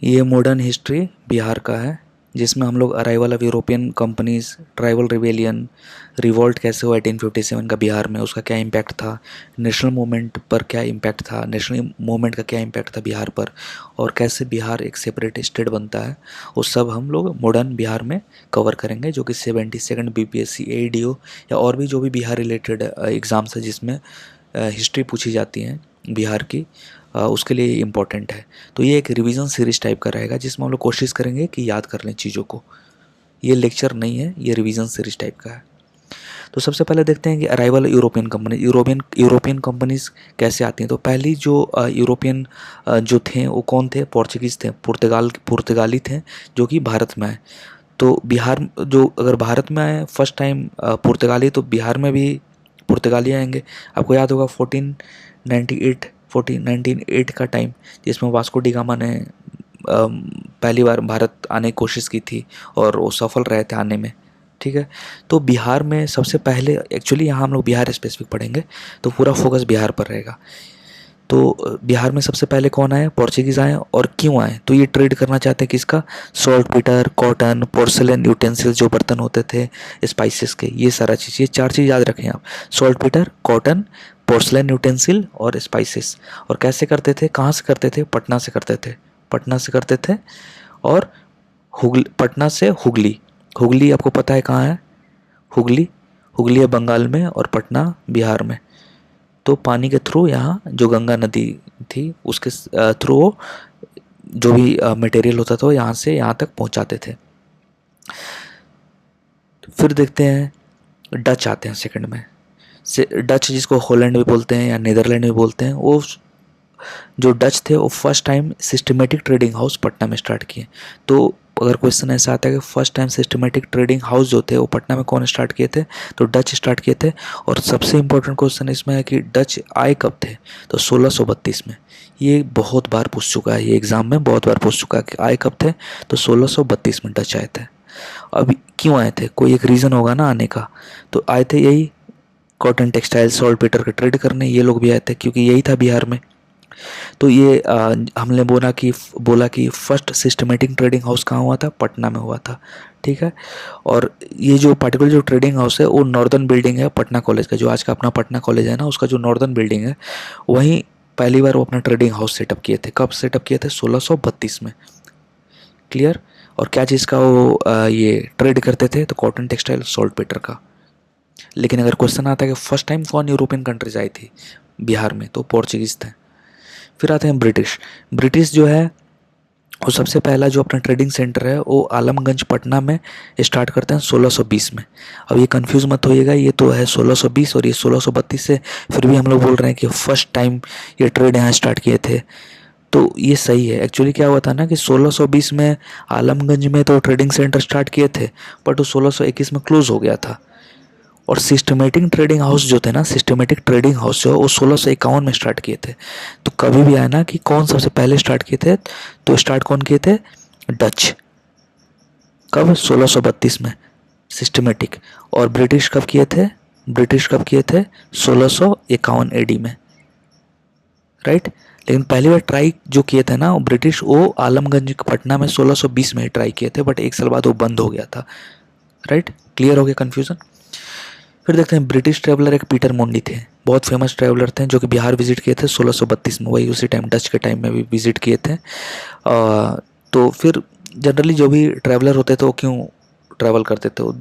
ये modern history Bihar का है, जिसमें हम लोग arrival of European companies, tribal rebellion, revolt कैसे हुआ 1857 का बिहार में, उसका क्या इम्पैक्ट था, नेशनल मूवमेंट पर क्या इम्पैक्ट था, नेशनल मूवमेंट का क्या इम्पैक्ट था बिहार पर, और कैसे बिहार एक सेपरेट स्टेट बनता है, वो सब हम लोग मॉडर्न बिहार में कवर करेंगे, जो कि 72nd BPSC AEDO या और भी जो भी बिहार रिलेटेड एग्ज़ाम्स है जिसमें हिस्ट्री पूछी जाती हैं बिहार की, उसके लिए इम्पॉर्टेंट है। तो ये एक रिवीजन सीरीज टाइप का रहेगा, जिसमें हम लोग कोशिश करेंगे कि याद कर लें चीज़ों को। ये लेक्चर नहीं है, ये रिवीजन सीरीज टाइप का है। तो सबसे पहले देखते हैं कि arrival European company, European companies कैसे आती हैं। तो पहली जो यूरोपियन जो थे वो कौन थे? पोर्चुगीज़ थे, पुर्तगाली थे, जो कि भारत में आए। तो बिहार जो अगर भारत में आए फर्स्ट टाइम पुर्तगाली, तो बिहार में भी पुर्तगाली आएंगे। आपको याद होगा 1498 का टाइम, जिसमें वास्को डी गामा ने पहली बार भारत आने की कोशिश की थी और वो सफल रहे थे आने में। ठीक है, तो बिहार में सबसे पहले, एक्चुअली यहाँ हम लोग बिहार स्पेसिफिक पढ़ेंगे तो पूरा फोकस बिहार पर रहेगा। तो बिहार में सबसे पहले कौन आए? पोर्चुगीज़ आए। और क्यों आए? तो ये ट्रेड करना चाहते हैं किसका? Salt Peter, cotton, porcelain utensil, जो बर्तन होते थे स्पाइसेस के, ये सारा चीज़, ये चार चीज़ याद रखें आप। Salt Peter, cotton, porcelain utensil और स्पाइसेस। और कैसे करते थे, कहाँ से करते थे? पटना से करते थे, पटना से करते थे। और पटना से हुगली, हुगली आपको पता है कहाँ है? हुगली, हुगली है बंगाल में और पटना बिहार में। तो पानी के थ्रू यहाँ जो गंगा नदी थी उसके थ्रू जो भी मटेरियल होता था वो यहाँ से यहाँ तक पहुँचाते थे। फिर देखते हैं डच आते हैं सेकंड में। डच जिसको हॉलैंड भी बोलते हैं या नीदरलैंड भी बोलते हैं, वो जो डच थे वो first time systematic trading house Patna में स्टार्ट किए। तो अगर क्वेश्चन ऐसा आता है कि first time systematic trading house जो थे वो पटना में कौन स्टार्ट किए थे? तो डच स्टार्ट किए थे। और सबसे इंपॉर्टेंट क्वेश्चन इसमें है कि डच आए कब थे? तो 1632 में। ये बहुत बार पूछ चुका है, ये एग्जाम में बहुत बार पूछ चुका है कि आए कब थे? तो 1632 में डच आए थे। अब क्यों आए थे? कोई एक रीज़न होगा ना आने का। तो आए थे यही कॉटन, टेक्सटाइल, सॉल्ट पीटर का ट्रेड करने ये लोग भी आए थे, क्योंकि यही था बिहार में। तो ये हमने बोला कि फर्स्ट सिस्टमेटिक ट्रेडिंग हाउस कहाँ हुआ था? पटना में हुआ था। ठीक है, और ये जो पार्टिकुलर जो ट्रेडिंग हाउस है वो नॉर्दर्न बिल्डिंग है पटना कॉलेज का, जो आज का अपना पटना कॉलेज है ना, उसका जो नॉर्दर्न बिल्डिंग है वहीं पहली बार वो अपना ट्रेडिंग हाउस सेटअप किए थे। कब सेटअप किए थे? 1632 में। क्लियर। और क्या चीज़ का वो ये ट्रेड करते थे? तो कॉटन, टेक्सटाइल, सॉल्ट पीटर का। लेकिन अगर क्वेश्चन आता है कि फर्स्ट टाइम कौन यूरोपियन कंट्रीज आई थी बिहार में, तो पोर्चुगीज़ थे। फिर आते हैं ब्रिटिश। ब्रिटिश जो है वो सबसे पहला जो अपना ट्रेडिंग सेंटर है वो आलमगंज पटना में स्टार्ट करते हैं 1620 में। अब ये कंफ्यूज मत होइएगा, ये तो है 1620 और ये 1632 से, फिर भी हम लोग बोल रहे हैं कि फर्स्ट टाइम ये ट्रेड यहाँ स्टार्ट किए थे। तो ये सही है। एक्चुअली क्या हुआ था ना कि 1620 में आलमगंज में तो ट्रेडिंग सेंटर स्टार्ट किए थे, बट वो 1621 में क्लोज हो गया था। और सिस्टमेटिक ट्रेडिंग हाउस जो थे ना, सिस्टमेटिक ट्रेडिंग हाउस जो वो 1651 में स्टार्ट किए थे। तो कभी भी आया ना कि कौन सबसे पहले स्टार्ट किए थे, तो स्टार्ट कौन किए थे? डच। कब? 1632 में सिस्टमेटिक। और ब्रिटिश कब किए थे? ब्रिटिश कब किए थे? 1651 AD में। राइट। लेकिन पहली बार ट्राई जो किए थे ना वो ब्रिटिश, वो आलमगंज पटना में 1620 में ट्राई किए थे, बट एक साल बाद वो बंद हो गया था। राइट, क्लियर हो गया कन्फ्यूज़न। फिर देखते हैं ब्रिटिश ट्रैवलर एक पीटर मोंडी थे, बहुत फेमस ट्रैवलर थे, जो कि बिहार विजिट किए थे 1632 में, वही उसी टाइम डच के टाइम में भी विजिट किए थे। तो फिर जनरली जो भी ट्रैवलर होते थे वो क्यों ट्रैवल करते थे? वो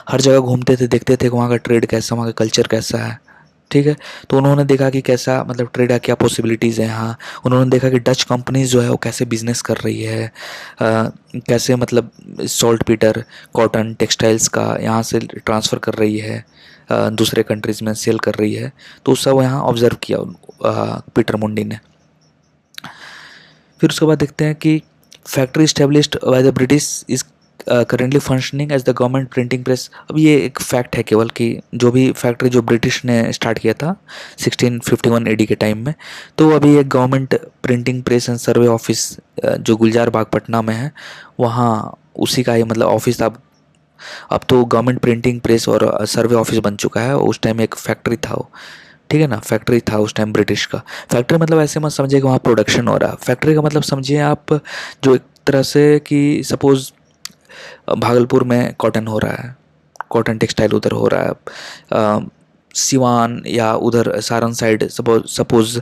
हर जगह घूमते थे, देखते थे कि वहाँ का ट्रेड कैसा, वहाँ का कल्चर कैसा है। ठीक है, तो उन्होंने देखा कि कैसा मतलब ट्रेड का क्या पॉसिबिलिटीज़ है यहाँ। उन्होंने देखा कि डच कंपनीज जो है वो कैसे बिजनेस कर रही है, कैसे मतलब सॉल्ट पीटर, कॉटन, टेक्सटाइल्स का यहाँ से ट्रांसफ़र कर रही है, दूसरे कंट्रीज़ में सेल कर रही है। तो सब यहाँ ऑब्जर्व किया पीटर मुंडी ने। फिर उसके बाद देखते हैं कि factory established by the British is currently functioning as the government printing press. अब ये एक फैक्ट है केवल कि जो भी फैक्ट्री जो ब्रिटिश ने स्टार्ट किया था 1651 AD के टाइम में, तो अभी एक government printing press and survey office जो गुलजार बाग पटना में है, वहाँ उसी का ही मतलब ऑफिस था। अब तो गवर्नमेंट प्रिंटिंग प्रेस और सर्वे ऑफिस बन चुका है, उस टाइम एक फैक्ट्री था वो। ठीक है ना। फैक्ट्री था उस टाइम ब्रिटिश का। फैक्ट्री मतलब ऐसे मत समझिए कि वहाँ प्रोडक्शन हो रहा है। फैक्ट्री का मतलब समझिए आप, जो एक तरह से कि सपोज़ भागलपुर में कॉटन हो रहा है, कॉटन टेक्सटाइल उधर हो रहा है, सिवान या उधर Saran side suppose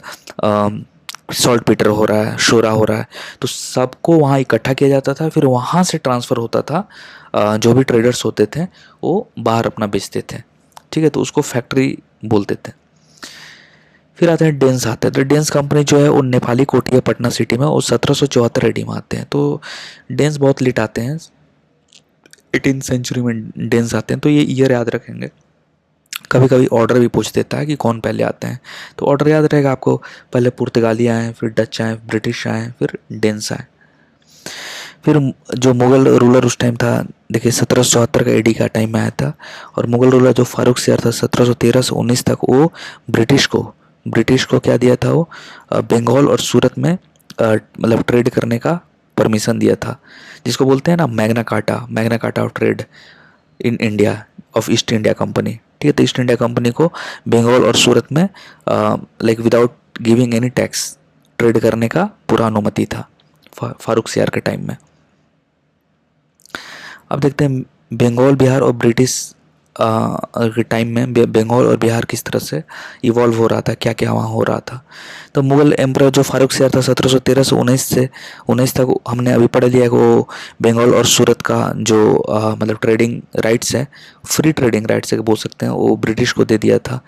salt Peter हो रहा है, शोरा हो रहा है, तो सबको वहाँ इकट्ठा किया जाता था, फिर वहाँ से ट्रांसफ़र होता था। जो भी ट्रेडर्स होते थे वो बाहर अपना बेचते थे, ठीक है, तो उसको फैक्ट्री बोलते थे। फिर आते हैं डेंस आते हैं। तो डेंस कंपनी जो है वो नेपाली कोठी है पटना सिटी में, और 1774 एडी में आते हैं। तो डेंस बहुत लेट आते हैं, 18th सेंचुरी में डेंस आते हैं, तो ये ईयर याद रखेंगे। कभी कभी ऑर्डर भी पूछ देता है कि कौन पहले आते हैं, तो ऑर्डर याद रहेगा आपको, पहले पुर्तगाली आए, फिर डच आए, ब्रिटिश आए, फिर डेंस आए। फिर जो मुग़ल रूलर उस टाइम था, देखिए 1774 का एडी का टाइम में आया था, और मुग़ल रूलर जो फारूक सियार था 1713 से 19 तक, वो ब्रिटिश को क्या दिया था, वो बंगाल और सूरत में मतलब ट्रेड करने का परमिशन दिया था, जिसको बोलते हैं ना Magna Carta of trade in India of East India company. ठीक है, तो ईस्ट इंडिया कंपनी को बंगाल और सूरत में like without giving any tax trade करने का पूरा अनुमति था फारूक सियार के टाइम में। अब देखते हैं बंगाल, बिहार और ब्रिटिश के टाइम में बंगाल और बिहार किस तरह से इवॉल्व हो रहा था, क्या क्या वहाँ हो रहा था। तो मुग़ल एम्परर जो फारूक सियार था 1713 से 19 तक, हमने अभी पढ़ लिया कि वो बंगाल और सूरत का जो मतलब ट्रेडिंग राइट्स है, फ्री ट्रेडिंग राइट्स है बोल सकते हैं, वो ब्रिटिश को दे दिया था,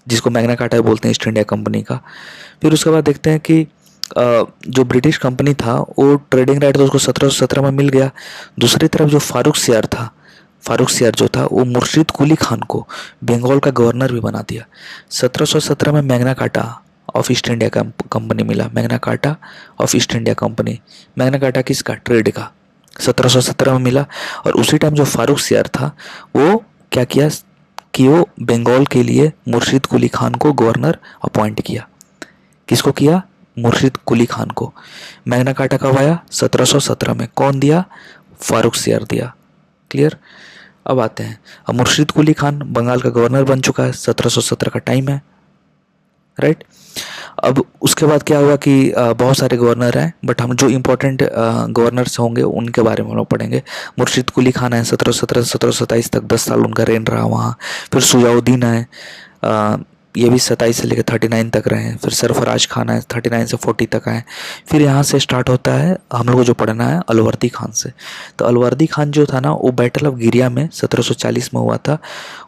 जिसको मैग्ना कार्टा बोलते हैं ईस्ट इंडिया कंपनी का। फिर उसके बाद देखते हैं कि जो ब्रिटिश कंपनी था वो ट्रेडिंग राइट तो उसको 1717 में मिल गया। दूसरी तरफ जो फारूक सियार जो था वो मुर्शिद कुली खान को बंगाल का गवर्नर भी बना दिया। 1717 में Magna Carta of East India Company मिला, Magna Carta of East India Company. Magna Carta किसका? ट्रेड का, 1717 में मिला। और उसी टाइम जो फारूक सियार था वो क्या किया कि वो बंगाल के लिए मुर्शिद कुली खान को गवर्नर अपॉइंट किया। किसको किया? मुर्शिद कुली खान को। मैग्ना कार्टा कब आया? 1717 में। कौन दिया? फारूक सियार दिया। क्लियर? अब आते हैं, अब मुर्शिद कुली खान बंगाल का गवर्नर बन चुका है, 1717 का टाइम है, राइट। अब उसके बाद क्या हुआ कि बहुत सारे गवर्नर हैं, बट हम जो इम्पोर्टेंट गवर्नर्स होंगे उनके बारे में हम लोग पढ़ेंगे। मुर्शिद कुली खान है 1717 से 1727 तक, 10 साल उनका रेन रहा वहाँ। फिर सुजाउद्दीन है, ये भी 27 से लेकर 39 तक रहे हैं। फिर सरफराज खान है, 39 से 40 तक आए। फिर यहाँ से स्टार्ट होता है हम लोग को जो पढ़ना है अलवर्दी खान से। तो अलवर्दी खान जो था ना, वो बैटल ऑफ गिरिया में 1740 में हुआ था।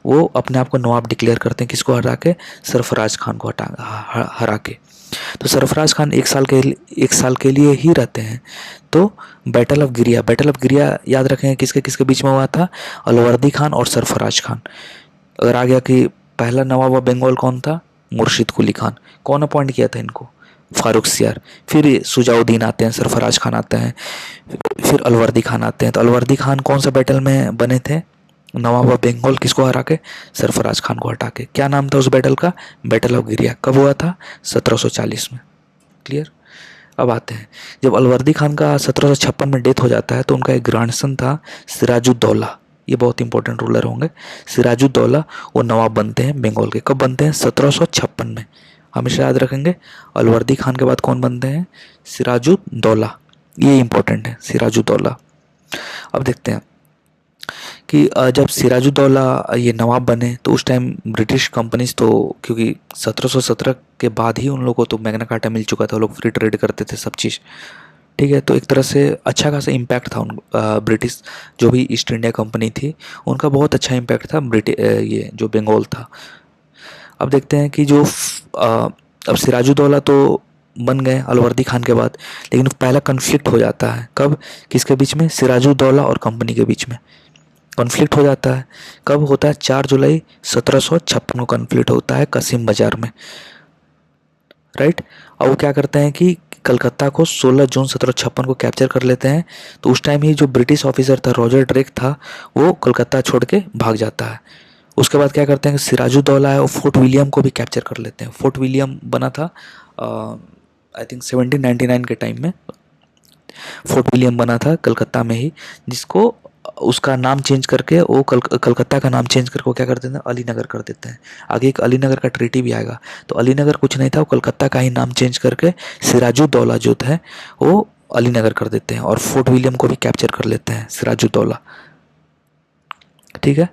वो अपने आप को नवाब डिक्लेयर करते हैं, किसको हरा के? सरफराज खान को हरा के। तो सरफराज खान एक साल के लिए ही रहते हैं। तो बैटल ऑफ गिरिया याद रखें किसके किसके बीच में हुआ था? अलवर्दी खान और सरफराज खान। अगर आ गया कि पहला नवाब ऑफ बंगाल कौन था? मुर्शिद कुली खान। कौन अपॉइंट किया था इनको? फारूक सियार। फिर सुजाउद्दीन आते हैं, सरफराज खान आते हैं, फिर अलवर्दी खान आते हैं। तो अलवर्दी खान कौन सा बैटल में बने थे नवाब ऑफ बंगाल? किसको हरा के? सरफराज खान को हटा के। क्या नाम था उस बैटल का? बैटल ऑफ गिरिया। कब हुआ था? 1740 में। क्लियर? अब आते हैं, जब अलवर्दी खान का 1756 में डेथ हो जाता है तो उनका एक ग्रैंडसन था सिराजुद्दौला। ये बहुत इंपॉर्टेंट रूलर होंगे। सिराजुद्दौला वो नवाब बनते हैं बंगाल के। कब बनते हैं? 1756 में। हमेशा याद रखेंगे, अलवर्दी खान के बाद कौन बनते हैं? सिराजुद्दौला। ये इंपॉर्टेंट है, सिराजुद्दौला। अब देखते हैं कि जब सिराजुद्दौला ये नवाब बने तो उस टाइम ब्रिटिश कंपनीज तो, क्योंकि 1717 के बाद ही उन लोगों को तो मैग्ना कार्टा मिल चुका था, वो लोग फ्री ट्रेड करते थे सब चीज़, ठीक है। तो एक तरह से अच्छा खासा इम्पैक्ट था ब्रिटिश जो भी ईस्ट इंडिया कंपनी थी उनका बहुत अच्छा इम्पैक्ट था ये जो बंगाल था। अब देखते हैं कि जो अब सिराजुद्दौला तो बन गए अलवर्दी खान के बाद, लेकिन पहला कन्फ्लिक्ट हो जाता है। कब? किसके बीच में? सिराजुद्दौला और कंपनी के बीच में कॉन्फ्लिक्ट हो जाता है। कब होता है? 4 जुलाई 1756 को कॉन्फ्लिक्ट होता है कसीम बाजार में, राइट। और वो क्या करते हैं कि कलकत्ता को 16 जून 1756 को कैप्चर कर लेते हैं। तो उस टाइम ही जो ब्रिटिश ऑफिसर था रॉजर ड्रेक था, वो कलकत्ता छोड़ के भाग जाता है। उसके बाद क्या करते हैं कि सिराजुद्दौला है वो फोर्ट विलियम को भी कैप्चर कर लेते हैं। फोर्ट विलियम बना था आई थिंक 1799 के टाइम में फोर्ट विलियम बना था कलकत्ता में ही, जिसको उसका नाम चेंज करके वो कलकत्ता का नाम चेंज करके वो क्या कर देते हैं, अलीनगर कर देते हैं। आगे एक अलीनगर का ट्रीटी भी आएगा। तो अलीनगर कुछ नहीं था, वो कलकत्ता का ही नाम चेंज करके सिराजुद्दौला जो है वो अलीनगर कर देते हैं, और फोर्ट विलियम को भी कैप्चर कर लेते हैं सिराजुद्दौला। ठीक है।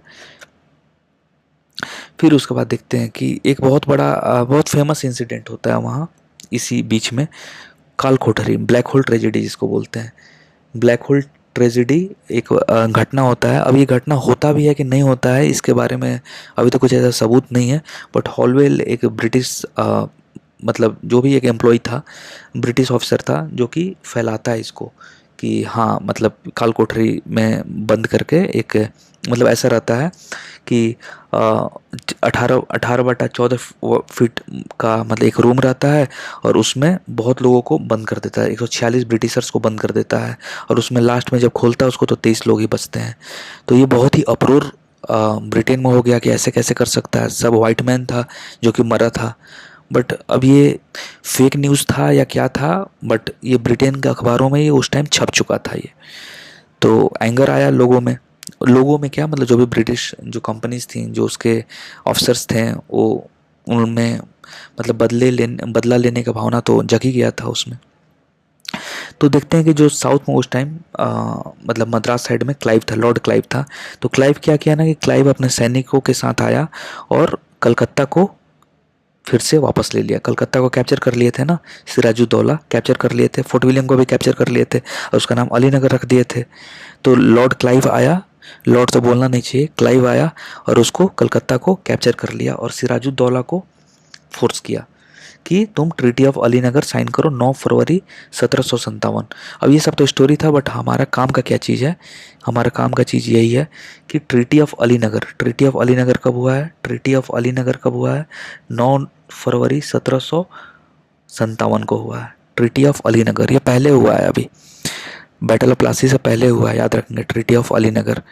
फिर उसके बाद देखते हैं कि एक बहुत बड़ा बहुत फेमस इंसिडेंट होता है वहाँ इसी बीच में, काल कोठरी, ब्लैक होल ट्रेजेडी जिसको बोलते हैं। ब्लैक होल ट्रेजेडी एक घटना होता है। अब ये घटना होता भी है कि नहीं होता है इसके बारे में अभी तो कुछ ऐसा सबूत नहीं है, बट हॉलवेल एक ब्रिटिश मतलब जो भी एक एम्प्लॉय था, ब्रिटिश ऑफिसर था, जो कि फैलाता है इसको कि हाँ मतलब काल कोठरी में बंद करके एक मतलब ऐसा रहता है कि 18/14 फीट का मतलब एक रूम रहता है, और उसमें बहुत लोगों को बंद कर देता है, 146 ब्रिटिशर्स को बंद कर देता है, और उसमें लास्ट में जब खोलता है उसको तो 23 लोग ही बचते हैं। तो ये बहुत ही अप्रूर ब्रिटेन में हो गया कि ऐसे कैसे कर सकता है, सब वाइट मैन था जो कि मरा था। बट अब ये फेक न्यूज़ था या क्या था, बट ये ब्रिटेन के अखबारों में ये उस टाइम छप चुका था ये। तो एंगर आया लोगों में। लोगों में क्या मतलब जो भी ब्रिटिश जो कंपनीज थी, जो उसके ऑफिसर्स थे, वो उनमें मतलब बदला लेने का भावना तो जग ही गया था उसमें। तो देखते हैं कि जो साउथ में उस टाइम मतलब मद्रास साइड में क्लाइव था, लॉर्ड क्लाइव था। तो क्लाइव क्या किया ना कि क्लाइव अपने सैनिकों के साथ आया और कलकत्ता को फिर से वापस ले लिया। कलकत्ता को कैप्चर कर लिए थे ना, सिराजुद्दौला कैप्चर कर लिए थे, फोर्ट विलियम को भी कैप्चर कर लिए थे, और उसका नाम अलीनगर रख दिए थे। तो लॉर्ड क्लाइव आया, लॉर्ड तो बोलना नहीं चाहिए, क्लाइव आया और उसको कलकत्ता को कैप्चर कर लिया और सिराजुद्दौला को फोर्स किया कि तुम ट्रीटी ऑफ अलीनगर साइन करो 9 फरवरी 1757। अब ये सब तो स्टोरी था, बट हमारा काम का क्या चीज़ है, हमारा काम का चीज़ यही है कि ट्रीटी ऑफ अलीनगर कब हुआ है, ट्रीटी ऑफ अलीनगर कब हुआ है, 9 फरवरी 1757 को हुआ है ट्रीटी ऑफ अलीनगर। ये पहले हुआ है, अभी बैटल ऑफ प्लासी से पहले हुआ है, याद रखेंगे ट्रीटी ऑफ अलीनगर।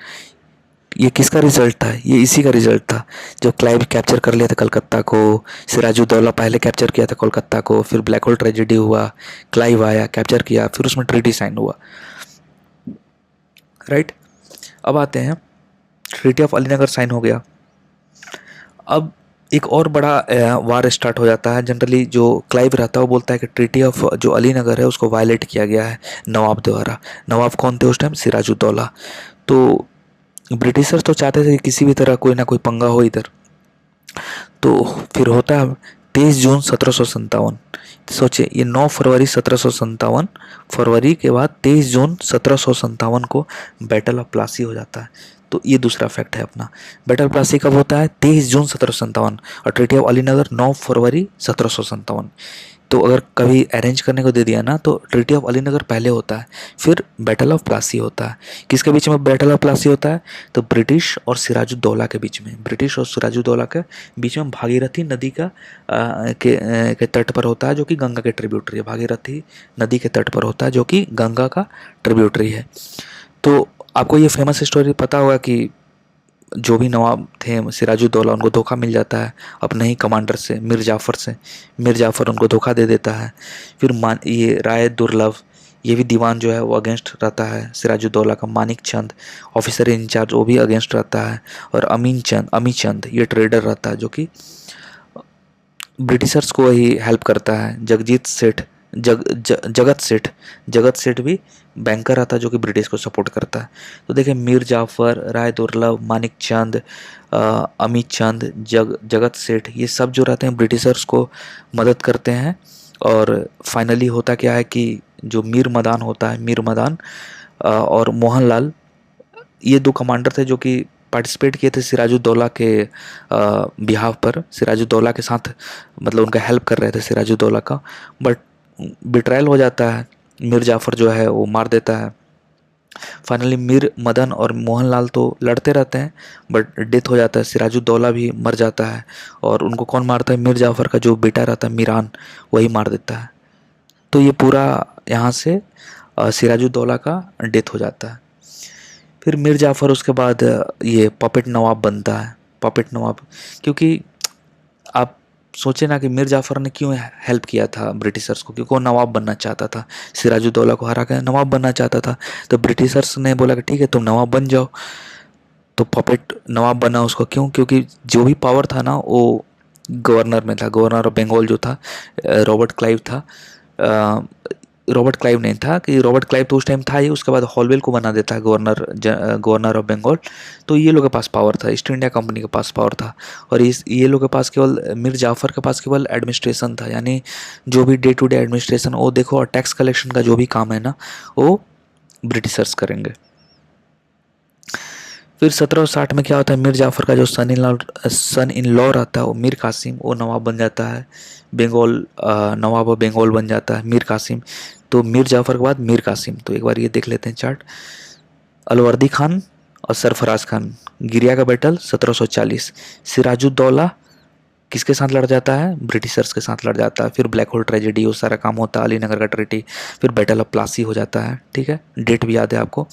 ये किसका रिजल्ट था, ये इसी का रिजल्ट था। जब क्लाइव कैप्चर कर लिया था कलकत्ता को, सिराजुद्दौला पहले कैप्चर किया था कोलकाता को, फिर ब्लैक होल ट्रेजेडी हुआ, क्लाइव आया कैप्चर किया, फिर उसमें ट्रीटी साइन हुआ, राइट। अब आते हैं, ट्रीटी ऑफ अलीनगर साइन हो गया। अब एक और बड़ा वार स्टार्ट हो जाता है। जनरली जो क्लाइव रहता है वो बोलता है कि ट्रीटी ऑफ जो अलीनगर है उसको वायलेट किया गया है नवाब द्वारा। नवाब कौन थे उस टाइम, सिराजुद्दौला। तो ब्रिटिशर्स तो चाहते थे कि किसी भी तरह कोई ना कोई पंगा हो इधर। तो फिर होता है 23 जून 1757। सोचिए, ये 9 फरवरी 1757, फरवरी के बाद 23 जून 1757 को बैटल ऑफ प्लासी हो जाता है। तो ये दूसरा फैक्ट है अपना। बैटल प्लासी कब होता है, 23 जून 1757, और ट्रीटी ऑफ अलीनगर 9 फरवरी 1757। तो अगर कभी अरेंज करने को दे दिया ना, तो ट्रीटी ऑफ अलीनगर पहले होता है, फिर बैटल ऑफ प्लासी होता है। किसके बीच में बैटल ऑफ प्लासी होता है, तो ब्रिटिश और सिराजुद्दौला के बीच में, ब्रिटिश और सिराजुद्दौला के बीच में भागीरथी नदी के तट पर होता है, जो कि गंगा के ट्रिब्यूटरी है। भागीरथी नदी के तट पर होता है, जो कि गंगा का ट्रिब्यूटरी है। तो आपको ये फेमस स्टोरी पता होगा कि जो भी नवाब थे सिराजुद्दौला, उनको धोखा मिल जाता है अपने ही कमांडर से, मीर जाफ़र से। मीर जाफ़र उनको धोखा दे देता है। फिर ये राय दुर्लभ, ये भी दीवान जो है वो अगेंस्ट रहता है सिराजुद्दौला का। मानिक चंद ऑफिसर इंचार्ज, वो भी अगेंस्ट रहता है। और अमी चंद ये ट्रेडर रहता है, जो कि ब्रिटिशर्स को ही हेल्प करता है। जगजीत सेठ जगत सेठ भी बैंकर आता है, जो कि ब्रिटिश को सपोर्ट करता है। तो देखिए, मीर जाफ़र, राय दुर्लभ, मानिक चंद, अमित चंद, जगत सेठ, ये सब जो रहते हैं ब्रिटिशर्स को मदद करते हैं। और फाइनली होता क्या है कि जो मीर मदान होता है, मीर मदान और मोहनलाल, ये दो कमांडर थे जो कि पार्टिसिपेट किए थे सिराजुद्दौला के बिहाफ पर, सिराजुद्दौला के साथ मतलब उनका हेल्प कर रहे थे सिराजुद्दौला का। बट बिट्रायल हो जाता है, मीर जाफ़र जो है वो मार देता है। फाइनली मीर मदन और मोहनलाल तो लड़ते रहते हैं, बट डेथ हो जाता है, सिराजुद्दौला भी मर जाता है। और उनको कौन मारता है, मीर जाफ़र का जो बेटा रहता है मीरान, वही मार देता है। तो ये पूरा यहाँ से सिराजुद्दौला का डेथ हो जाता है। फिर मीर जाफ़र उसके बाद ये पपेट नवाब बनता है। पपेट नवाब, क्योंकि आप सोचे ना कि मीर जाफ़र ने क्यों हेल्प किया था ब्रिटिशर्स को, क्योंकि वो नवाब बनना चाहता था, सिराजुद्दौला को हरा कर नवाब बनना चाहता था। तो ब्रिटिशर्स ने बोला कि ठीक है तुम नवाब बन जाओ। तो पपेट नवाब बना उसको, क्यों? क्योंकि जो भी पावर था ना वो गवर्नर में था। गवर्नर ऑफ बंगाल जो था रॉबर्ट क्लाइव था। अ, रॉबर्ट क्लाइव नहीं था, कि रॉबर्ट क्लाइव तो उस टाइम था ही, उसके बाद हॉलवेल को बना देता है गवर्नर ऑफ बंगाल। तो ये लोग के पास पावर था, ईस्ट इंडिया कंपनी के पास पावर था। और ये लोग के पास केवल मीर जाफ़र के पास केवल एडमिनिस्ट्रेशन था, यानी जो भी डे टू डे एडमिनिस्ट्रेशन वो देखो, और टैक्स कलेक्शन का जो भी काम है ना वो ब्रिटिशर्स करेंगे। फिर 1760 में क्या होता है, मीर जाफ़र का जो सन इन लॉ रहता है वो मीर कासिम, वो नवाब बन जाता है बंगाल। नवाब ऑफ बंगाल बन जाता है मीर कासिम। तो मीर जाफ़र के बाद मीर कासिम। तो एक बार ये देख लेते हैं चार्ट। अलवर्दी खान और सरफराज खान, गिरिया का बैटल 1740। सिराजुद्दौला किसके साथ लड़ जाता है, ब्रिटिशर्स के साथ लड़ जाता है। फिर ब्लैक होल ट्रेजेडी वो सारा काम होता है, अली नगर का ट्रीटी। फिर बैटल ऑफ प्लासी हो जाता है, ठीक है, डेट भी याद है आपको।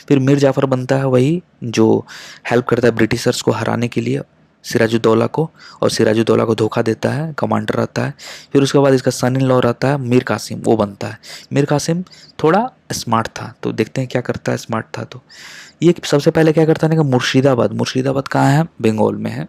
फिर मीर जाफ़र बनता है वही जो हेल्प करता है ब्रिटिशर्स को हराने के लिए सिराजुद्दौला को, और सिराजुद्दौला को धोखा देता है, कमांडर रहता है। फिर उसके बाद इसका सन इन लॉ रहता है मीर कासिम, वो बनता है। मीर कासिम थोड़ा स्मार्ट था, तो देखते हैं क्या करता है। स्मार्ट था तो ये सबसे पहले क्या करता है ना कि मुर्शिदाबाद, मुर्शिदाबाद कहाँ है, बंगाल में है।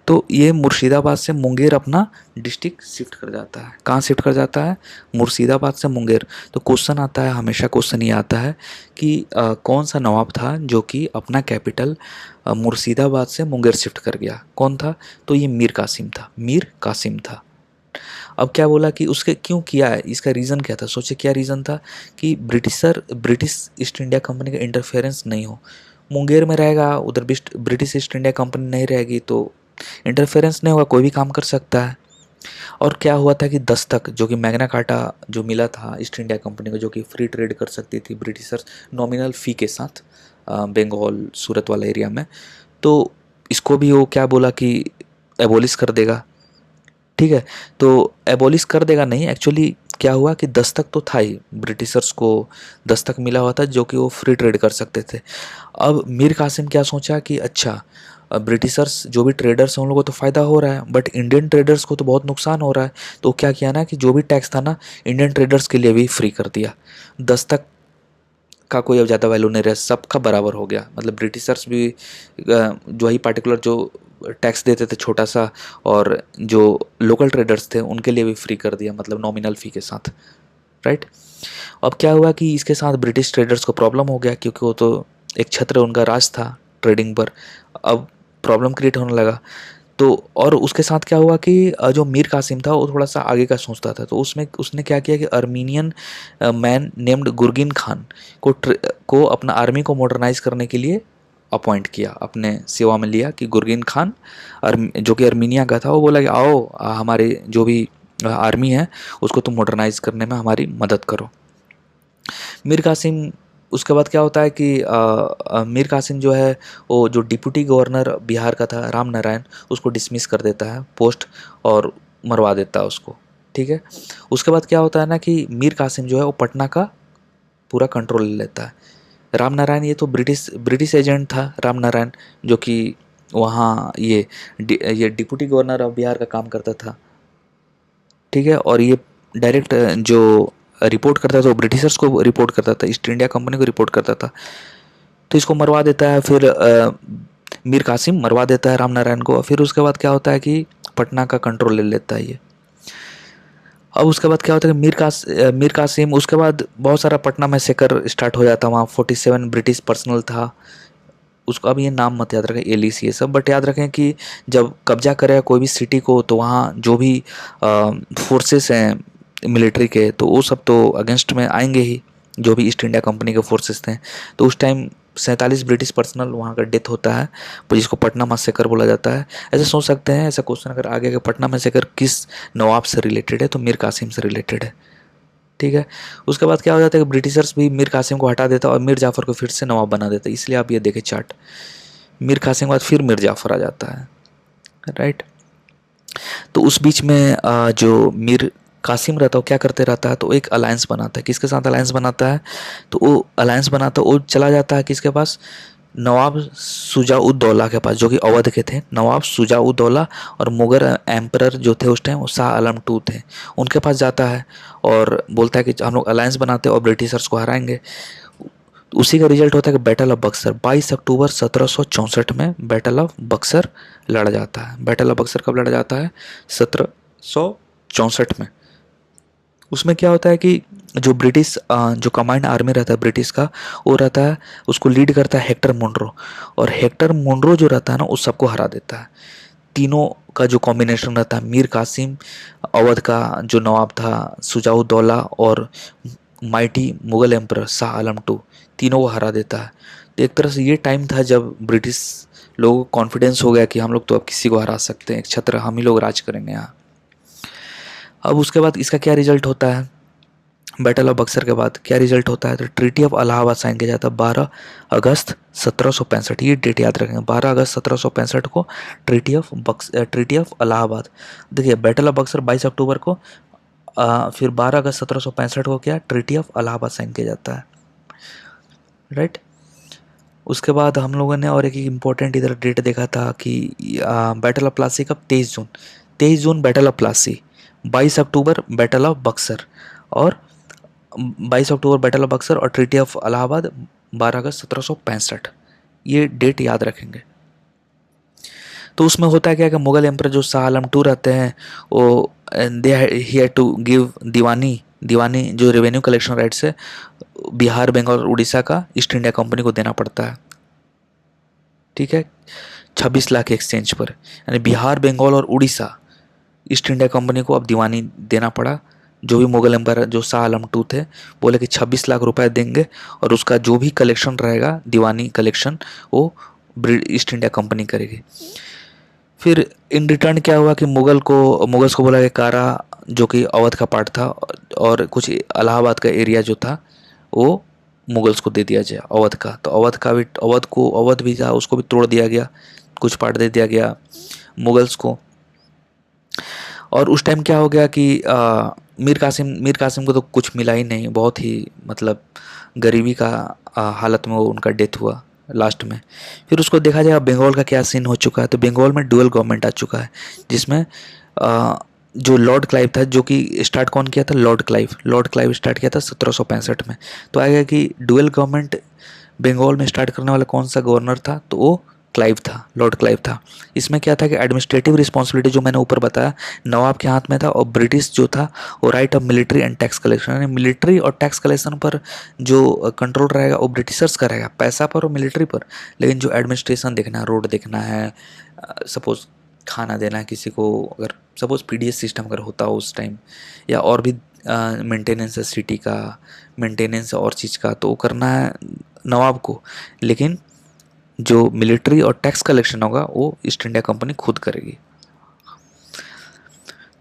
तो ये मुर्शिदाबाद से मुंगेर अपना डिस्ट्रिक्ट शिफ्ट कर जाता है। कहाँ शिफ्ट कर जाता है, मुर्शिदाबाद से मुंगेर। तो क्वेश्चन आता है, हमेशा क्वेश्चन ये आता है कि कौन सा नवाब था जो कि अपना कैपिटल मुर्शिदाबाद से मुंगेर शिफ्ट कर गया, कौन था? तो ये मीर कासिम था, मीर कासिम था। अब क्या बोला कि उसके क्यों किया है, इसका रीज़न क्या था? सोचे क्या रीज़न था कि ब्रिटिश ईस्ट इंडिया कंपनी का इंटरफेरेंस नहीं हो। मुंगेर में रहेगा, उधर ब्रिटिश ईस्ट इंडिया कंपनी नहीं रहेगी तो इंटरफेरेंस नहीं होगा, कोई भी काम कर सकता है। और क्या हुआ था कि दस्तक जो कि मैग्ना कार्टा जो मिला था ईस्ट इंडिया कंपनी को, जो कि फ्री ट्रेड कर सकती थी ब्रिटिशर्स नॉमिनल फ़ी के साथ बंगाल सूरत वाला एरिया में, तो इसको भी वो क्या बोला कि एबोलिश कर देगा, ठीक है। तो एबॉलिश कर देगा नहीं, एक्चुअली क्या हुआ कि दस्तक तो था ही, ब्रिटिशर्स को दस्तक मिला हुआ था जो कि वो फ्री ट्रेड कर सकते थे। अब मीर कासिम क्या सोचा कि अच्छा ब्रिटिशर्स जो भी ट्रेडर्स हैं उन लोगों को तो फ़ायदा हो रहा है, बट इंडियन ट्रेडर्स को तो बहुत नुकसान हो रहा है। तो क्या किया ना कि जो भी टैक्स था ना इंडियन ट्रेडर्स के लिए भी फ्री कर दिया। दस्तक का कोई अब ज़्यादा वैल्यू नहीं रहा, सबका बराबर हो गया। मतलब ब्रिटिशर्स भी जो ही पार्टिकुलर जो टैक्स देते थे छोटा सा, और जो लोकल ट्रेडर्स थे उनके लिए भी फ्री कर दिया, मतलब नॉमिनल फ़ी के साथ, राइट। अब क्या हुआ कि इसके साथ ब्रिटिश ट्रेडर्स को प्रॉब्लम हो गया, क्योंकि वो तो एक छत्र उनका राज था ट्रेडिंग पर। अब प्रॉब्लम क्रिएट होने लगा। तो और उसके साथ क्या हुआ कि जो मीर कासिम था वो थोड़ा सा आगे का सोचता था। तो उसमें उसने क्या किया कि अर्मीनियन मैन नेम्ड गुरगिन खान को अपना आर्मी को मॉडर्नाइज करने के लिए अपॉइंट किया, अपने सेवा में लिया। कि गुरगिन खान जो कि अर्मीनिया का था, वो बोला कि आओ हमारे जो भी आर्मी है उसको तुम मॉडर्नाइज करने में हमारी मदद करो। मीर कासिम उसके बाद क्या होता है कि मीर कासिम जो है वो जो डिप्टी गवर्नर बिहार का था राम नारायण, उसको डिसमिस कर देता है पोस्ट और मरवा देता है उसको, ठीक है। उसके बाद क्या होता है ना कि मीर कासिम जो है वो पटना का पूरा कंट्रोल ले लेता है। राम नारायण ये तो ब्रिटिश एजेंट था राम नारायण, जो कि वहाँ ये डिप्टी गवर्नर ऑफ बिहार का काम करता था, ठीक है। और ये डायरेक्ट जो रिपोर्ट करता था वो ब्रिटिशर्स को रिपोर्ट करता था, ईस्ट इंडिया कंपनी को रिपोर्ट करता था। तो इसको मरवा देता है, फिर मीर कासिम मरवा देता है राम नारायण को। फिर उसके बाद क्या होता है कि पटना का कंट्रोल ले लेता है ये। अब उसके बाद क्या होता है कि मीर कासिम उसके बाद बहुत सारा पटना में सेकर स्टार्ट हो जाता है। वहाँ 47 ब्रिटिश पर्सनल था उसको। अब ये नाम मत याद रखें, एलिस ये सब, बट याद रखें कि जब कब्जा करे कोई भी सिटी को तो वहाँ जो भी फोर्सेस हैं मिलिट्री के, तो वो सब तो अगेंस्ट में आएंगे ही, जो भी ईस्ट इंडिया कंपनी के फोर्सेस थे। तो उस टाइम 47 ब्रिटिश पर्सनल वहाँ का डेथ होता है, जिसको पटना मैसेकर बोला जाता है। ऐसे सोच सकते हैं, ऐसा क्वेश्चन अगर आ गया कि पटना मैसेकर किस नवाब से रिलेटेड है, तो मीर कासिम से रिलेटेड है, ठीक है। उसके बाद क्या हो जाता है कि ब्रिटिशर्स भी मीर कासिम को हटा देता है और मीर जाफ़र को फिर से नवाब बना देता है। इसलिए आप ये देखें चार्ट, मीर कासिम के बाद फिर मीर जाफ़र आ जाता है, राइट। तो उस बीच में जो मीर कासिम रहता है वो क्या करते रहता है, तो एक अलायंस बनाता है। किसके साथ अलायंस बनाता है, तो वो अलायंस बनाता है, वो चला जाता है किसके पास, नवाब शुजा-उद-दौला के पास, जो कि अवध के थे। नवाब शुजा-उद-दौला और मुगल एम्परर जो थे उस टाइम, वो शाह आलम टू थे, उनके पास जाता है और बोलता है कि हम लोग अलायंस बनाते हैं और ब्रिटिशर्स को हराएंगे। उसी का रिजल्ट होता है कि बैटल ऑफ बक्सर 22 अक्टूबर 1764 में बैटल ऑफ बक्सर लड़ा जाता है। बैटल ऑफ बक्सर कब लड़ा जाता है? 1764 में। उसमें क्या होता है कि जो ब्रिटिश जो कमांड आर्मी रहता है ब्रिटिश का, वो रहता है, उसको लीड करता है हेक्टर मुनरो, और हेक्टर मुनरो जो रहता है ना, उस सबको हरा देता है। तीनों का जो कॉम्बिनेशन रहता है, मीर कासिम, अवध का जो नवाब था शुजाउद्दौला, और mighty Mughal emperor Shah Alam two, तीनों को हरा देता है। तो एक तरह से ये टाइम था जब ब्रिटिश लोगों को कॉन्फिडेंस हो गया कि हम लोग तो अब किसी को हरा सकते हैं, एक छत्र हम ही लोग राज करेंगे यहाँ। अब उसके बाद इसका क्या रिजल्ट होता है? बैटल ऑफ बक्सर के बाद क्या रिजल्ट होता है? तो ट्रीटी ऑफ इलाहाबाद साइन किया जाता है 12 अगस्त 1765। ये डेट याद रखेंगे, 12 अगस्त 1765 को ट्रीटी ऑफ इलाहाबाद। देखिए बैटल ऑफ बक्सर 22 अक्टूबर को, फिर 12 अगस्त 1765 को क्या ट्रीटी ऑफ इलाहाबाद साइन किया जाता है, राइट। उसके बाद हम लोगों ने और एक इम्पोर्टेंट इधर डेट देखा था कि बैटल ऑफ प्लासी कब? 23 जून। 23 जून बैटल ऑफ प्लासी, 22 अक्टूबर बैटल ऑफ बक्सर, और 22 अक्टूबर बैटल ऑफ बक्सर और ट्रीटी ऑफ इलाहाबाद 12 अगस्त 1765। ये डेट याद रखेंगे। तो उसमें होता है क्या कि मुगल एम्पर जो शाह आलम टू रहते हैं, वो दे हैड टू गिव दीवानी जो रेवेन्यू कलेक्शन राइट्स है बिहार, बंगाल और उड़ीसा का ईस्ट इंडिया कंपनी को देना पड़ता है, ठीक है, 26 लाख एक्सचेंज पर। यानी बिहार, बंगाल और उड़ीसा ईस्ट इंडिया कंपनी को अब दीवानी देना पड़ा। जो भी मुगल एम्पायर जो शाह आलम टू थे, बोले कि 26 लाख रुपए देंगे और उसका जो भी कलेक्शन रहेगा दीवानी कलेक्शन, वो ईस्ट इंडिया कंपनी करेगी। फिर इन रिटर्न क्या हुआ कि मुगल्स को बोला कि कारा जो कि अवध का पार्ट था और कुछ इलाहाबाद का एरिया जो था, वो मुगल्स को दे दिया जाए अवध का। तो अवध भी था, उसको भी तोड़ दिया गया, कुछ पार्ट दे दिया गया मुगल्स को। और उस टाइम क्या हो गया कि मीर कासिम को तो कुछ मिला ही नहीं, बहुत ही मतलब गरीबी का हालत में वो उनका डेथ हुआ लास्ट में। फिर उसको देखा जाएगा बंगाल का क्या सीन हो चुका है। तो बंगाल में डुअल गवर्नमेंट आ चुका है, जिसमें जो लॉर्ड क्लाइव था, जो कि स्टार्ट कौन किया था? लॉर्ड क्लाइव स्टार्ट किया था 1765 में। तो आएगा कि डुअल गवर्नमेंट बंगाल में स्टार्ट करने वाला कौन सा गवर्नर था? तो वो क्लाइव था, लॉर्ड क्लाइव था। इसमें क्या था कि एडमिनिस्ट्रेटिव रिस्पॉन्सिबिलिटी जो मैंने ऊपर बताया नवाब के हाथ में था, और ब्रिटिश जो था वो right of military and tax collection, यानी मिलिट्री और टैक्स कलेक्शन पर जो कंट्रोल रहेगा वो ब्रिटिशर्स का रहेगा, पैसा पर और मिलिट्री पर। लेकिन जो एडमिनिस्ट्रेशन देखना है, रोड देखना है, सपोज खाना देना है किसी को, अगर सपोज पीडीएस सिस्टम अगर होता हो उस टाइम, या और भी मेंटेनेंस है सिटी का, मेंटेनेंस और चीज़ का, तो वो करना है नवाब को। लेकिन जो मिलिट्री और टैक्स कलेक्शन होगा वो ईस्ट इंडिया कंपनी खुद करेगी।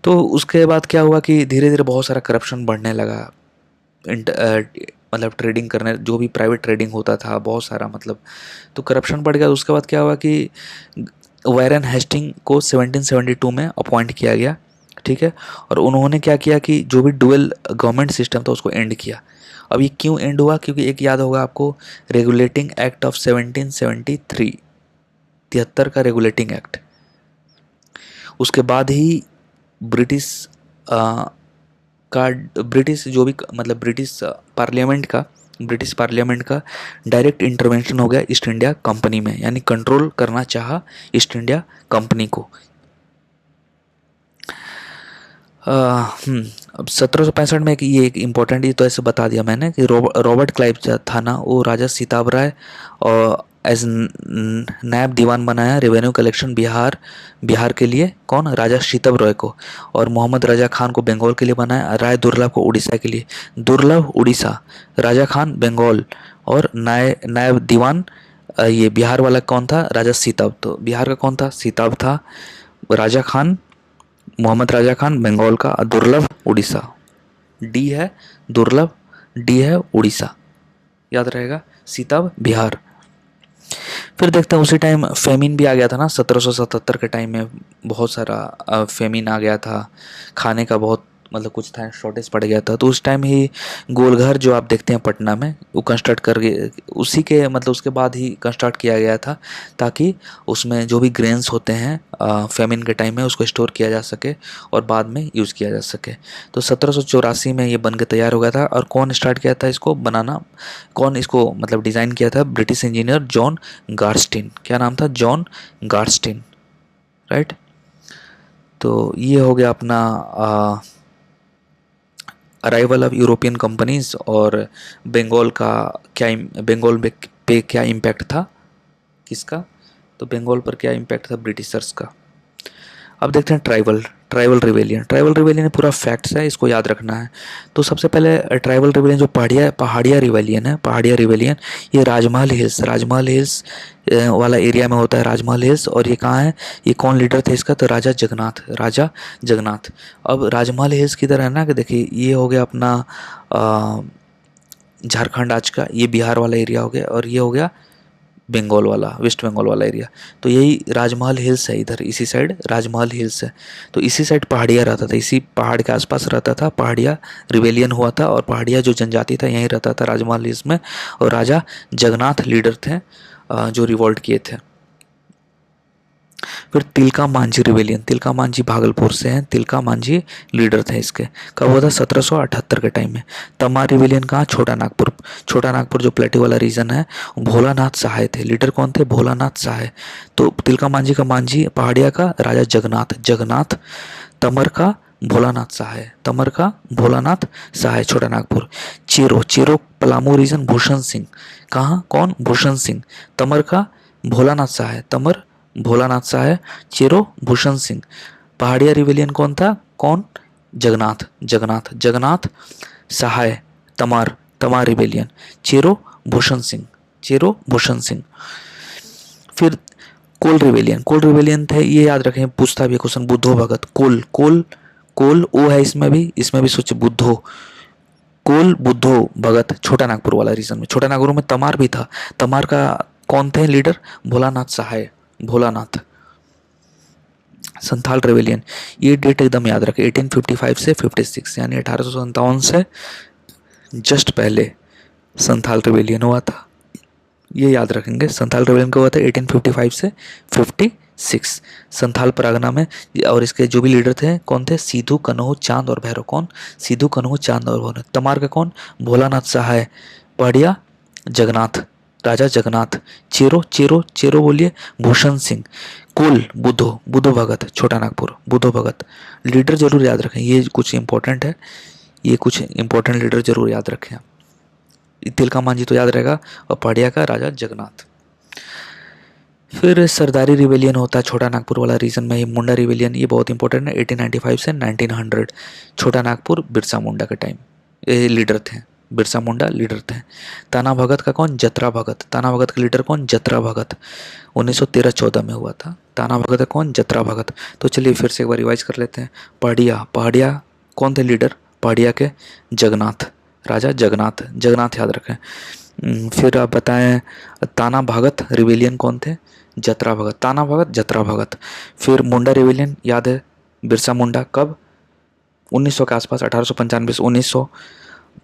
तो उसके बाद क्या हुआ कि धीरे धीरे बहुत सारा करप्शन बढ़ने लगा। मतलब ट्रेडिंग करने, जो भी प्राइवेट ट्रेडिंग होता था बहुत सारा, मतलब तो करप्शन बढ़ गया। उसके बाद क्या हुआ कि वारेन हेस्टिंग को 1772 में अपॉइंट किया गया, ठीक है। और उन्होंने क्या किया कि जो भी डुअल गवर्नमेंट सिस्टम था उसको एंड किया। अब ये क्यों एंड हुआ? क्योंकि एक याद होगा आपको, रेगुलेटिंग एक्ट ऑफ 1773, 73 का रेगुलेटिंग एक्ट। उसके बाद ही ब्रिटिश ब्रिटिश जो भी मतलब ब्रिटिश पार्लियामेंट का डायरेक्ट इंटरवेंशन हो गया ईस्ट इंडिया कंपनी में, यानी कंट्रोल करना चाहा ईस्ट इंडिया कंपनी को। अब 1765 में ये एक इम्पोर्टेंट, ये तो ऐसे बता दिया मैंने कि रॉबर्ट क्लाइव था ना, वो राजा सीताब राय और एज नायब दीवान बनाया रेवेन्यू कलेक्शन बिहार के लिए, कौन? राजा सीताब रॉय को। और मोहम्मद राजा खान को बंगाल के लिए बनाया, राय दुर्लभ को उड़ीसा के लिए। दुर्लभ उड़ीसा, राजा खान बंगाल, और नायब दीवान ये बिहार वाला कौन था? राजा सीताब। तो बिहार का कौन था? सीताब था। राजा खान, मोहम्मद राजा खान बंगाल का, दुर्लभ उड़ीसा। डी है दुर्लभ, डी है उड़ीसा, याद रहेगा। सीताब बिहार। फिर देखते हैं उसी टाइम फेमिन भी आ गया था ना, 1777 के टाइम में बहुत सारा फेमिन आ गया था, खाने का बहुत मतलब कुछ था, शॉर्टेज पड़ गया था, तो उस टाइम ही गोलघर जो आप देखते हैं पटना में, वो कंस्ट्रक्ट कर उसी के मतलब उसके बाद ही कंस्ट्रक्ट किया गया था, ताकि उसमें जो भी ग्रेन्स होते हैं फेमिन के टाइम में उसको स्टोर किया जा सके और बाद में यूज़ किया जा सके। तो 1784 में ये बन के तैयार हो गया था। और कौन स्टार्ट किया था इसको बनाना, कौन इसको मतलब डिज़ाइन किया था? British engineer John Garstin. क्या नाम था? John Garstin, right. तो ये हो गया अपना अराइवल ऑफ यूरोपियन कंपनीज। और बंगाल का क्या, बंगाल पे क्या इम्पैक्ट था किसका? तो बंगाल पर क्या इम्पैक्ट था? ब्रिटिशर्स का। अब देखते हैं tribal tribal rebellion. Tribal rebellion पूरा फैक्ट्स है, इसको याद रखना है। तो सबसे पहले ट्राइबल रिवेलियन जो पहाड़िया रिवेलियन है, पहाड़िया रिवेलियन, ये राजमहल हिल्स वाला एरिया में होता है, राजमहल हिल्स। और ये कहाँ है? ये कौन लीडर थे इसका? तो राजा जगन्नाथ, राजा जगन्नाथ। अब राजमहल हिल्स किधर है ना, कि देखिए ये हो गया अपना झारखंड आज का, ये बिहार वाला एरिया हो गया, और ये हो गया बंगाल वाला, वेस्ट बंगाल वाला एरिया। तो यही राजमहल हिल्स है, इधर इसी साइड राजमहल हिल्स है। तो इसी साइड पहाड़िया रहता था, इसी पहाड़ के आसपास रहता था, पहाड़िया रिवेलियन हुआ था। और पहाड़िया जो जनजाति था यहीं रहता था राजमहल हिल्स में। और राजा जगन्नाथ लीडर थे जो रिवोल्ट किए थे। फिर तिलका मांझी रिवेलियन, तिलका मांझी भागलपुर से हैं, तिलका मांझी लीडर थे इसके। कब हुआ था? 1778 के टाइम में। तमार रिवेलियन कहाँ? छोटा नागपुर। छोटा नागपुर जो प्लेटी वाला रीजन है, भोलानाथ सहाय थे। लीडर कौन थे? भोलानाथ सहाय। तो तिलका मांझी का मांझी, पहाड़िया का राजा जगन्नाथ, जगन्नाथ। तमर का भोलानाथ सहाय, तमर का भोलानाथ सहाय, छोटा नागपुर। चेरो, चेरो पलामू रीजन, भूषण सिंह। कहाँ? कौन? भूषण सिंह। तमर का भोलानाथ सहाय, तमर भोलानाथ सहाय, चेरो भूषण सिंह। पहाड़िया रिवेलियन कौन था? कौन? जगन्नाथ, जगन्नाथ, जगन्नाथ सहाय, तमार, तमार रिवेलियन, चेरो भूषण सिंह, चेरो भूषण सिंह। फिर कोल रिवेलियन, कोल रिवेलियन थे, ये याद रखें, पूछता भी है क्वेश्चन, बुद्धो भगत। कोल, कोल, कोल ओ है इसमें भी सोचे बुद्धो, कोल बुद्धो भगत, छोटा नागपुर वाला रीजन में। छोटा नागपुर में तमार भी था। तमार का कौन थे लीडर? भोलानाथ सहाय, भोलानाथ। संथाल रेवेलियन, ये डेट एकदम याद रखें, 1855 से 56, यानी 1857 से जस्ट पहले संथाल रेवेलियन हुआ था। ये याद रखेंगे, संथाल रेवेलियन का हुआ था 1855 से 56 संथाल परगना में। और इसके जो भी लीडर थे कौन थे? सिद्धू कन्हू चांद और भैरव। कौन? सिद्धू कन्हू चांद और भैरव। तमार का कौन? भोलानाथ सहाय। पहाड़िया जगन्नाथ, राजा जगन्नाथ। चेरो, चेरो, चेरो बोलिए, भूषण सिंह। कुल बुद्धो, बुद्धो भगत, छोटा नागपुर, बुद्धो भगत। लीडर जरूर याद रखें, ये कुछ इंपॉर्टेंट है, ये कुछ इंपॉर्टेंट लीडर जरूर याद रखें। तिलका मांझी तो याद रहेगा, और पहाड़िया का राजा जगन्नाथ। फिर सरदारी रिवेलियन होता है छोटा नागपुर वाला रीजन में। ये मुंडा रिवेलियन, ये बहुत इंपॉर्टेंट है, 1895 से 1900। छोटा नागपुर बिरसा मुंडा के टाइम ये लीडर थे, बिरसा मुंडा लीडर थे। ताना भगत का कौन? जतरा भगत। ताना भगत का लीडर कौन? जतरा भगत। 1913-14 में हुआ था। ताना भगत का कौन? जतरा भगत। तो चलिए फिर से एक बार रिवाइज कर लेते हैं। पहाड़िया, पहाड़िया कौन थे लीडर? पहाड़िया के जगन्नाथ, राजा जगन्नाथ, जगन्नाथ याद रखें। फिर आप बताएं, ताना भगत रिवेलियन कौन थे? जतरा भगत, ताना भगत, जतरा भगत। फिर मुंडा रिवेलियन याद है, बिरसा मुंडा, कब? 1900 के आसपास, 1895 से 1900।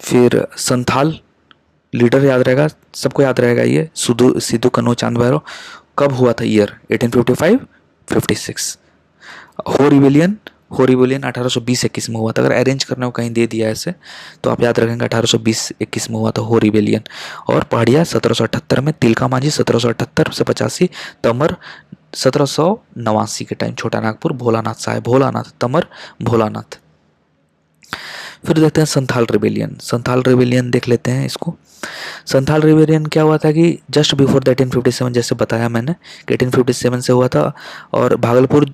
फिर संथाल लीडर याद रहेगा, सबको याद रहेगा ये, सिद्धू कन्हू चांद भैरव। कब हुआ था? ईयर 1855 56। हो रिवेलियन 1820-21 में हुआ था। अगर अरेंज करने को कहीं दे दिया ऐसे तो आप याद रखेंगे 1820-21 में हुआ था हो रिवेलियन। और पहाड़िया 1778 में, तिलका मांझी 1778 से 85, तमर 1789 के टाइम, छोटा नागपुर भोलानाथ साहब, भोलानाथ, तमर भोलानाथ। फिर देखते हैं संथाल रिवेलियन। संथाल रिवेलियन देख लेते हैं इसको। संथाल रिवेलियन क्या हुआ था कि जस्ट बिफोर द 1857, जैसे बताया मैंने कि 1857 से हुआ था। और भागलपुर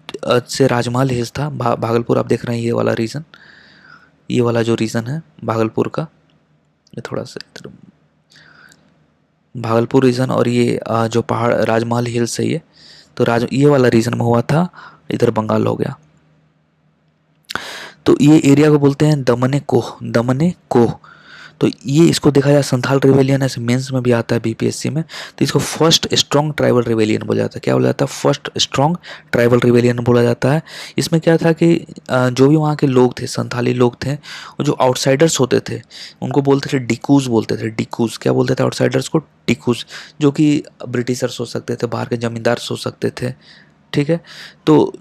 से राजमहल हिल्स था। भागलपुर आप देख रहे हैं, ये वाला रीजन, ये वाला जो रीजन है भागलपुर का, ये थोड़ा सा भागलपुर रीजन। और ये जो पहाड़ राजमहल हिल्स है, ये तो ये वाला रीजन में हुआ था, इधर बंगाल हो गया। तो ये एरिया को बोलते हैं दमने कोह, दमने कोह। तो ये इसको देखा जाए संथाल रिवेलियन ऐसे मेंस में भी आता है बीपीएससी में, तो इसको फर्स्ट स्ट्रॉन्ग ट्राइबल रिवेलियन बोला जाता है। क्या बोला जाता है? फर्स्ट स्ट्रॉन्ग ट्राइबल रिवेलियन बोला जाता है। इसमें क्या था कि जो भी वहाँ के लोग थे, संथाली लोग थे, वो जो आउटसाइडर्स होते थे उनको बोलते थे डिकूज, बोलते थे डिकूज। क्या बोलते थे आउटसाइडर्स को? डिकूज, जो कि ब्रिटिशर्स हो सकते थे, बाहर के जमींदार हो सकते थे, ठीक है। तो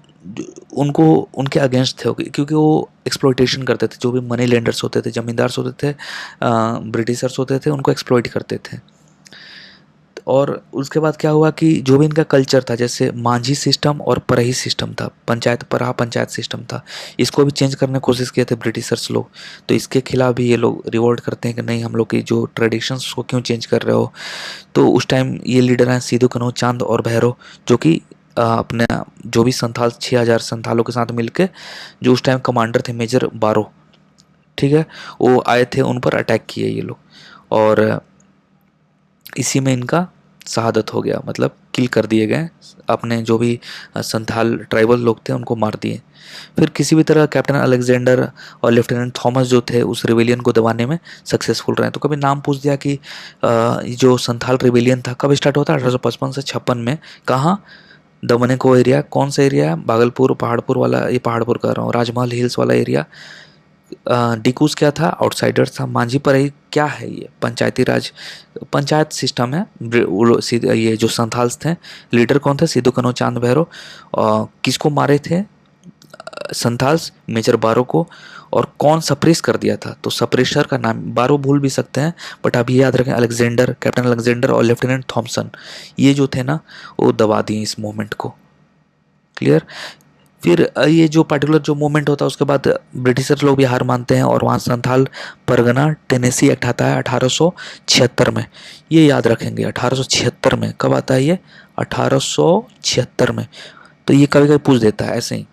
उनको उनके अगेंस्ट थे क्योंकि वो एक्सप्लॉइटेशन करते थे, जो भी मनी लेंडर्स होते थे, जमींदार होते थे, ब्रिटिशर्स होते थे, उनको एक्सप्लॉइट करते थे। और उसके बाद क्या हुआ कि जो भी इनका कल्चर था, जैसे मांझी सिस्टम और परही सिस्टम था, पंचायत परहा पंचायत सिस्टम था, इसको भी चेंज करने की कोशिश किए थे ब्रिटिशर्स लोग। तो इसके खिलाफ भी ये लोग रिवोल्ट करते हैं कि नहीं, हम लोग की जो ट्रेडिशंस को क्यों चेंज कर रहे हो। तो उस टाइम ये लीडर हैं सिद्धू कन्हू चांद और भैरव, जो कि अपने जो भी संथाल 6,000 संथालों के साथ मिलके, जो उस टाइम कमांडर थे मेजर बारो, ठीक है, वो आए थे, उन पर अटैक किए ये लोग, और इसी में इनका शहादत हो गया, मतलब किल कर दिए गए। अपने जो भी संथाल ट्राइबल लोग थे उनको मार दिए। फिर किसी भी तरह कैप्टन अलेक्जेंडर और लेफ्टिनेंट थॉमस जो थे उस रिवेलियन को दबाने में सक्सेसफुल रहे। तो कभी नाम पूछ दिया कि जो संथाल रिवेलियन था कब स्टार्ट होता है? 1855 से 56 में। कहाँ? दमने को एरिया। कौन सा एरिया है? भागलपुर, पहाड़पुर वाला, ये पहाड़पुर कर रहा हूँ, राजमहल हिल्स वाला एरिया। डिकूस क्या था? आउटसाइडर्स था। मांझी परही क्या है? ये पंचायती राज, पंचायत सिस्टम है। ये जो संथाल्स थे, लीडर कौन थे? सिद्धू कन्हू चांद भैरव। किसको मारे थे संथाल्स? मेजर बारो को। और कौन सप्रेस कर दिया था? तो सप्रेशर का नाम बारो भूल भी सकते हैं, बट अभी याद रखें अलेक्जेंडर, कैप्टन अलेक्जेंडर और लेफ्टिनेंट थॉमसन, ये जो थे ना वो दबा दिए इस मूवमेंट को। क्लियर? फिर ये जो पर्टिकुलर जो मूवमेंट होता है उसके बाद ब्रिटिशर्स लोग भी हार मानते हैं और वहाँ संथाल परगना टेनेसी एक्ट आता है 1876 में। ये याद रखेंगे 1876 में। कब आता है ये? 1876 में। तो ये कभी कभी पूछ देता है ऐसे ही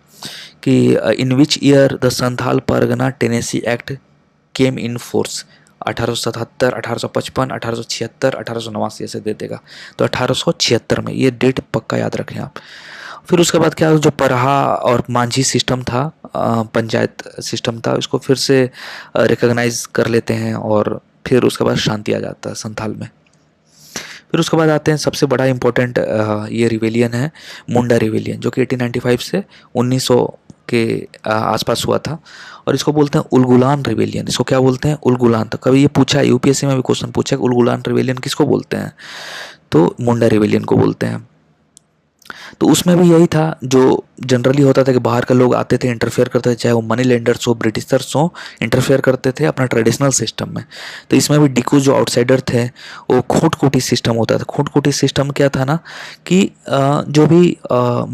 कि in which year the Santhal Pargana tenancy act came in force? 1877, 1855, 1876, 1889 ऐसे दे देगा। तो 1876 में, ये डेट पक्का याद रखें आप। फिर उसके बाद क्या, जो परहा और मांझी सिस्टम था, पंचायत सिस्टम था, इसको फिर से रिकॉग्नाइज कर लेते हैं और फिर उसके बाद शांति आ जाता है संथाल में। फिर उसके बाद आते हैं सबसे बड़ा इम्पोर्टेंट ये रिवेलियन है मुंडा रिवेलियन, जो कि 1895 से 1900 के आसपास हुआ था। और इसको बोलते हैं उलगुलान रिवेलियन। इसको क्या बोलते हैं? उलगुलान। तो कभी ये पूछा है, यूपीएससी में भी क्वेश्चन पूछा है कि उलगुलान रिवेलियन किसको बोलते हैं? तो मुंडा रिवेलियन को बोलते हैं। तो उसमें भी यही था, जो जनरली होता था कि बाहर के लोग आते थे, इंटरफेयर करते थे, चाहे वो मनी लेंडर्स हो, ब्रिटिशर्स हो, इंटरफेयर करते थे अपना ट्रेडिशनल सिस्टम में। तो इसमें भी डिकू जो आउटसाइडर थे, वो खूंट-कुटी सिस्टम होता था। खूंट-कुटी सिस्टम क्या था ना कि जो भी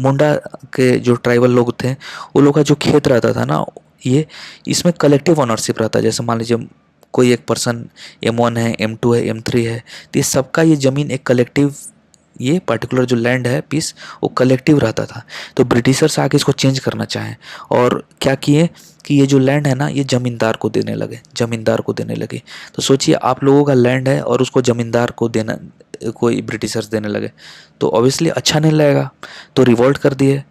मुंडा के जो ट्राइबल लोग थे, वो लोग का जो खेत रहता था ना, ये इसमें कलेक्टिव ओनरशिप रहता है। जैसे मान लीजिए कोई एक पर्सन M1 है, M2 है, M3 है, तो ये सबका ये ज़मीन एक कलेक्टिव, ये पर्टिकुलर जो लैंड है पीस, वो कलेक्टिव रहता था। तो ब्रिटिशर्स आके इसको चेंज करना चाहें और क्या किए कि ये जो लैंड है ना, ये ज़मींदार को देने लगे, ज़मींदार को देने लगे। तो सोचिए आप लोगों का लैंड है और उसको ज़मींदार को देना, कोई ब्रिटिशर्स देने लगे, तो ऑब्वियसली अच्छा नहीं लगेगा। तो रिवोल्ट कर दिए।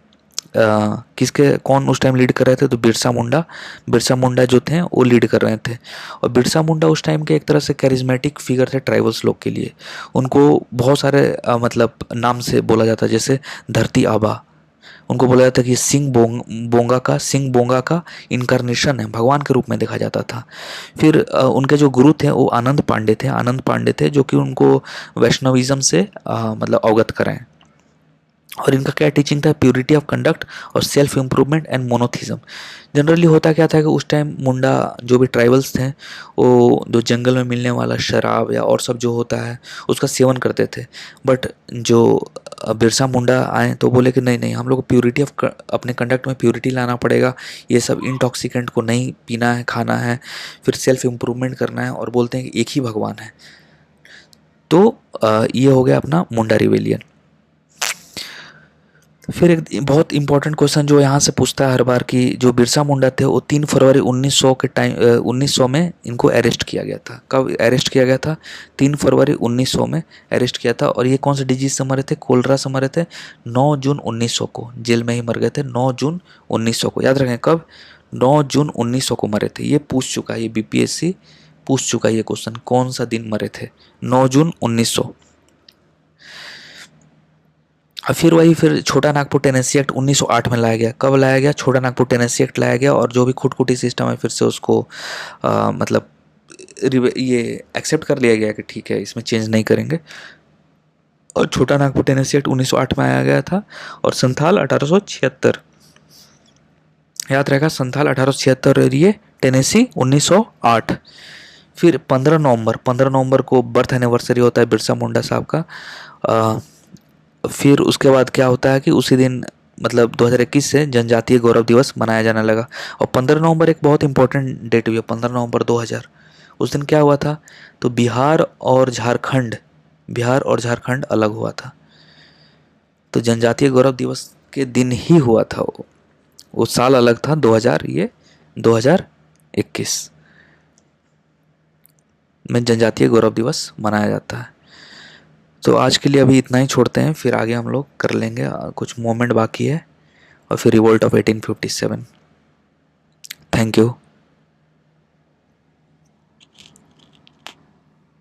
किसके, कौन उस टाइम लीड कर रहे थे? तो बिरसा मुंडा। बिरसा मुंडा जो थे वो लीड कर रहे थे। और बिरसा मुंडा उस टाइम के एक तरह से कैरिज्मेटिक फिगर थे ट्राइबल्स लोग के लिए। उनको बहुत सारे मतलब नाम से बोला जाता है, जैसे धरती आबा। उनको बोला जाता है कि सिंह बोंगा का इनकारनेशन है, भगवान के रूप में देखा जाता था। फिर उनके जो गुरु थे वो आनंद पांडे थे। आनंद पांडे थे जो कि उनको वैष्णविज्म से मतलब अवगत कराएं। और इनका क्या टीचिंग था? प्योरिटी ऑफ कंडक्ट और self improvement and monotheism. Generally होता क्या था कि उस टाइम मुंडा जो भी ट्राइबल्स थे, वो जो जंगल में मिलने वाला शराब या और सब जो होता है उसका सेवन करते थे। बट जो बिरसा मुंडा आए तो बोले कि नहीं नहीं, हम लोग को प्योरिटी ऑफ अपने कंडक्ट में प्योरिटी लाना पड़ेगा, ये सब इंटॉक्सिकेंट को नहीं पीना है, खाना है, फिर सेल्फ इम्प्रूवमेंट करना है, और बोलते हैं कि एक ही भगवान है। तो ये हो गया अपना मुंडा रिवेलियन। फिर एक बहुत इंपॉर्टेंट क्वेश्चन जो यहाँ से पूछता है हर बार कि जो बिरसा मुंडा थे वो 3 फरवरी 1900 के टाइम 1900 में इनको अरेस्ट किया गया था। कब अरेस्ट किया गया था? 3 फरवरी 1900 में अरेस्ट किया था। और ये कौन से डिजीज से मरे थे? कोलरा से मरे थे। 9 जून 1900 को जेल में ही मर गए थे। 9 जून 1900 को, याद रखें कब? 9 जून 1900 को मरे थे। ये पूछ चुका है, ये बीपीएससी पूछ चुका है ये क्वेश्चन, कौन सा दिन मरे थे? 9 जून 1900। और फिर छोटा नागपुर टेनेसी एक्ट 1908 में लाया गया। कब लाया गया? छोटा नागपुर टेनेसी एक्ट लाया गया, और जो भी खुटकुटी सिस्टम है फिर से उसको मतलब ये एक्सेप्ट कर लिया गया कि ठीक है इसमें चेंज नहीं करेंगे। और छोटा नागपुर टेनेसी एक्ट 1908 में आया गया था। और संथाल 1876, याद रहेगा, संथाल 1876, और ये टेनेसी 1908। फिर 15 नवंबर को बर्थ एनिवर्सरी होता है बिरसा मुंडा साहब का। फिर उसके बाद क्या होता है कि उसी दिन मतलब 2021 से जनजातीय गौरव दिवस मनाया जाने लगा। और 15 नवंबर एक बहुत इंपॉर्टेंट डेट हुई है, 15 नवंबर 2000। उस दिन क्या हुआ था? तो बिहार और झारखंड अलग हुआ था। तो जनजातीय गौरव दिवस के दिन ही हुआ था वो साल अलग था 2000, ये 2021 में जनजातीय गौरव दिवस मनाया जाता है। तो आज के लिए अभी इतना ही छोड़ते हैं, फिर आगे हम लोग कर लेंगे, कुछ मोमेंट बाकी है, और फिर रिवोल्ट ऑफ 1857। Thank you.